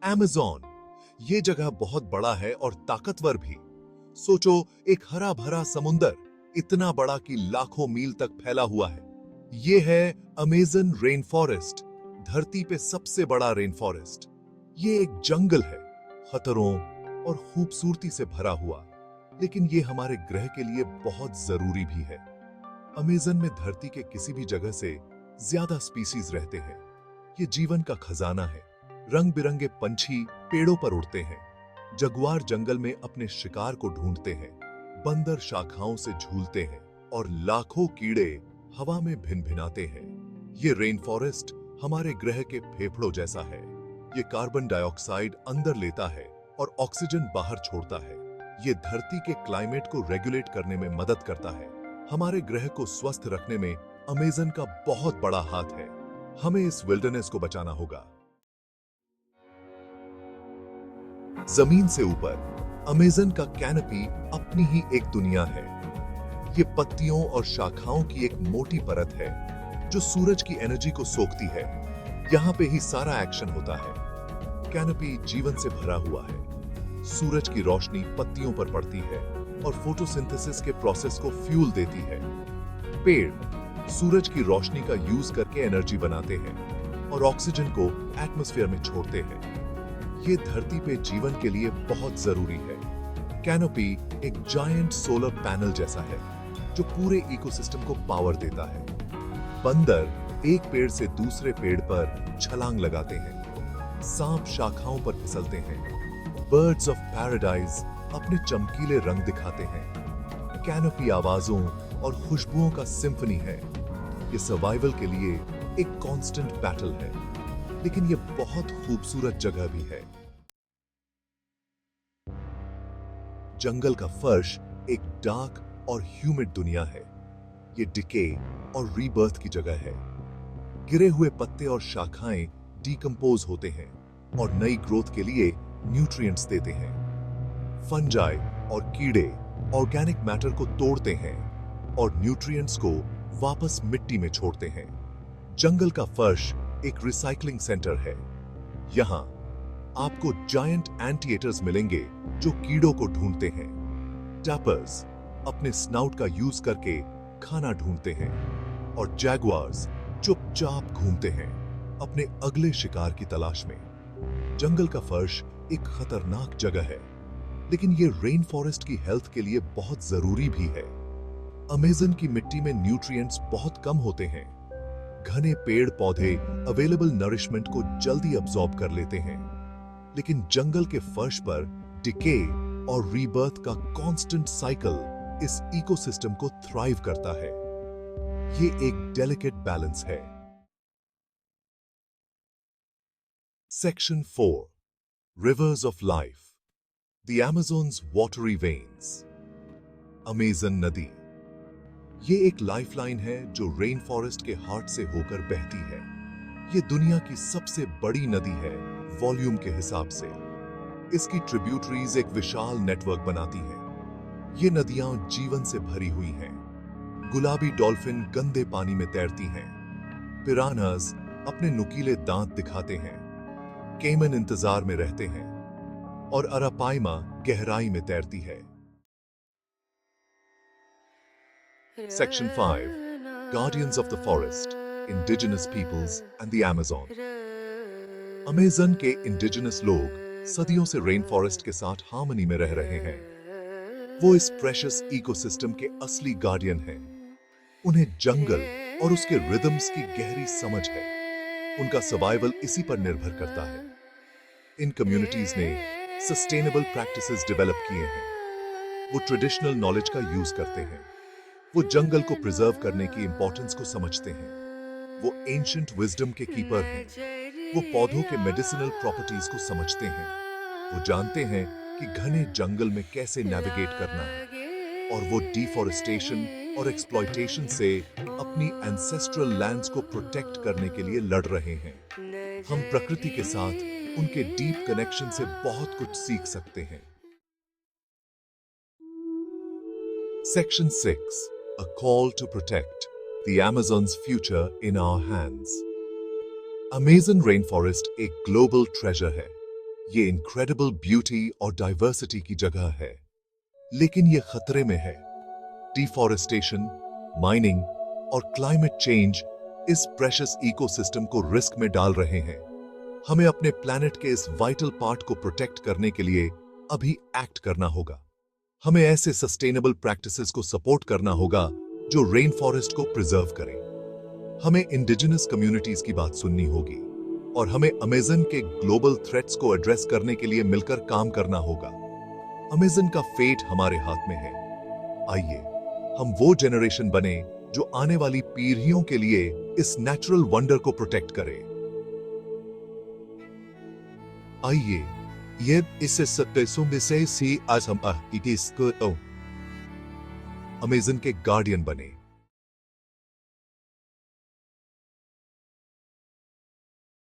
Amazon, ये जगह बहुत बड़ा है और ताकतवर भी। सोचो, एक हरा भरा समुंदर, इतना बड़ा कि लाखों मील तक फैला हुआ है। ये है अमेज़न रेन फॉरेस्ट, धरती पे सबसे बड़ा रेन फॉरेस्ट। ये एक जंगल है, खतरों और खूबसूरती से भरा हुआ, लेकिन ये हमारे ग्रह के लिए बहुत जरूरी भी है। अमेज़न में धरती के किसी भी जगह से ज्यादा स्पीसीज रहते हैं। ये जीवन का खजाना है। रंग बिरंगे पंछी पेड़ों पर उड़ते हैं, जगुआर जंगल में अपने शिकार को ढूंढते हैं, बंदर शाखाओं से झूलते हैं और लाखों कीड़े हवा में भिनभिनाते हैं। ये रेन फॉरेस्ट हमारे ग्रह के फेफड़ों जैसा है। ये कार्बन डाइऑक्साइड अंदर लेता है और ऑक्सीजन बाहर छोड़ता है। ये धरती के क्लाइमेट को रेगुलेट करने में मदद करता है। हमारे ग्रह को स्वस्थ रखने में अमेज़न का बहुत बड़ा हाथ है। हमें इस विल्डरनेस को बचाना होगा। जमीन से ऊपर अमेज़न का कैनोपी अपनी ही एक दुनिया है। ये पत्तियों और शाखाओं की एक मोटी परत है जो सूरज की एनर्जी को सोखती है। यहाँ पे ही सारा एक्शन होता है। कैनोपी जीवन से भरा हुआ है। सूरज की रोशनी पत्तियों पर पड़ती है और फोटोसिंथेसिस के प्रोसेस को फ्यूल देती है। पेड़ सूरज की रोशनी का यूज करके एनर्जी बनाते हैं और ऑक्सीजन को एटमॉस्फेयर में छोड़ते हैं। ये धरती पे जीवन के लिए बहुत जरूरी है। कैनोपी एक जायंट सोलर पैनल जैसा है जो पूरे इकोसिस्टम को पावर देता है। बंदर एक पेड़ से दूसरे पेड़ पर छलांग लगाते हैं। सांप शाखाओं पर फिसलते हैं। बर्ड्स ऑफ पैराडाइज अपने चमकीले रंग दिखाते हैं। कैनोपी आवाजों और खुशबुओं का सिम्फनी है। ये सर्वाइवल के लिए एक कांस्टेंट बैटल है, लेकिन ये बहुत खूबसूरत जगह भी है। जंगल का फर्श एक डार्क और ह्यूमिड दुनिया है। ये डिके और रीबर्थ की जगह है। गिरे हुए पत्ते और शाखाएं डीकंपोज होते हैं और नई ग्रोथ के लिए न्यूट्रिएंट्स देते हैं। फंजाई और कीड़े ऑर्गेनिक मैटर को तोड़ते हैं और न्यूट्रिएंट्स को वापस मिट्टी में छोड़ते हैं। जंगल का फर्श एक रिसाइकलिंग सेंटर है। यहां आपको जायंट एंटीएटर्स मिलेंगे जो कीड़ों को ढूंढते हैं। टैपर्स अपने स्नाउट का यूज करके खाना ढूंढते हैं और जैगुआर्स चुपचाप घूमते हैं अपने अगले शिकार की तलाश में। जंगल का फर्श एक खतरनाक जगह है, लेकिन ये रेन फॉरेस्ट की हेल्थ के लिए बहुत जरूरी भी है। अमेज़न की मिट्टी में न्यूट्रिएंट्स बहुत कम होते हैं। घने पेड़ पौधे अवेलेबल नरिशमेंट को जल्दी अब्सॉर्ब कर लेते हैं, लेकिन जंगल के फर्श पर डिके और रीबर्थ का कांस्टेंट साइकिल इस इकोसिस्टम को थ्राइव करता है। ये एक डेलिकेट बैलेंस है। Section 4 rivers of life, the Amazon's watery veins. Amazon नदी ये एक लाइफलाइन है जो रेन फॉरेस्ट के हार्ट से होकर बहती है। ये दुनिया की सबसे बड़ी नदी है वॉल्यूम के हिसाब से। इसकी ट्रिब्यूटरीज एक विशाल नेटवर्क बनाती हैं। ये नदियां जीवन से भरी हुई हैं। गुलाबी डॉल्फिन गंदे पानी में तैरती हैं। पिरान्हास अपने नुकीले दांत दिखाते हैं। केमन इंतजार में रहते हैं और अरापाइमा गहराई में तैरती है। Section 5 Guardians of the Forest, Indigenous Peoples and the Amazon। Amazon के इंडिजिनस लोग सदियों से रेन फॉरेस्ट के साथ हार्मनी में रह रहे हैं। वो इस प्रेशियस इकोसिस्टम के असली गार्डियन हैं। उन्हें जंगल और उसके रिदम्स की गहरी समझ है। उनका सर्वाइवल इसी पर निर्भर करता है। इन कम्युनिटीज ने सस्टेनेबल प्रैक्टिसेस डेवलप किए हैं। वो ट्रेडिशनल नॉलेज का यूज करते हैं। वो जंगल को प्रिजर्व करने की इंपॉर्टेंस को समझते हैं। वो एंशिएंट विजडम के कीपर हैं। वो पौधों के मेडिसिनल प्रॉपर्टीज को समझते हैं। वो जानते हैं कि घने जंगल में कैसे नेविगेट करना है और वो डिफॉरेस्टेशन और एक्सप्लॉयटेशन से अपनी एंसेस्ट्रल लैंड्स को प्रोटेक्ट करने के लिए लड़ रहे हैं। हम प्रकृति के साथ उनके डीप कनेक्शन से बहुत कुछ सीख सकते हैं। Section 6 A call to protect the Amazon's future in our hands। Amazon rainforest एक ग्लोबल ट्रेजर है। ये इनक्रेडिबल ब्यूटी और डाइवर्सिटी की जगह है, लेकिन ये खतरे में है। डिफॉरेस्टेशन, माइनिंग और क्लाइमेट चेंज इस प्रेशियस इकोसिस्टम को रिस्क में डाल रहे हैं। हमें अपने प्लैनेट के इस वाइटल पार्ट को प्रोटेक्ट करने के लिए अभी एक्ट करना होगा। हमें ऐसे सस्टेनेबल प्रैक्टिसेस को सपोर्ट करना होगा जो रेन फॉरेस्ट को प्रिजर्व करें। हमें इंडिजिनस कम्युनिटीज की बात सुननी होगी और हमें अमेज़न के ग्लोबल थ्रेट्स को एड्रेस करने के लिए मिलकर काम करना होगा। अमेज़न का फेट हमारे हाथ में है। आइए हम वो जनरेशन बने जो आने वाली पीढ़ियों के लिए इस नेचुरल वंडर को प्रोटेक्ट करे। आइए ये इससे सत्तेसों में से सी आज हम इट इज अमेज़न के गार्डियन बने।